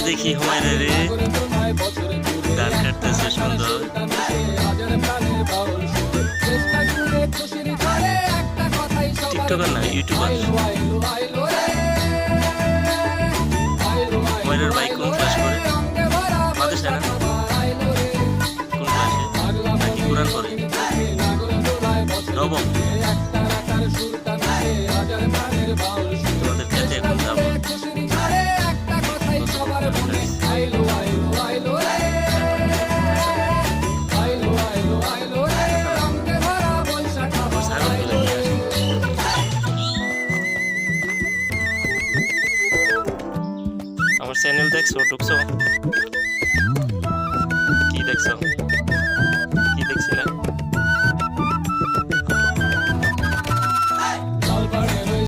দেখি হুমায়রা রে গান কাটতেছে সুন্দর। টিকটকার না, ইউটিউবার। হুমায়রার ভাই কোন ক্লাস করে? মাদ্রাসা না? কোন ক্লাসে? নাকি কোরআন পড়ে? নবম। তোমাদের খেতে এখন যাবো। আমার চ্যানেল দেখছো, ঢুকছো?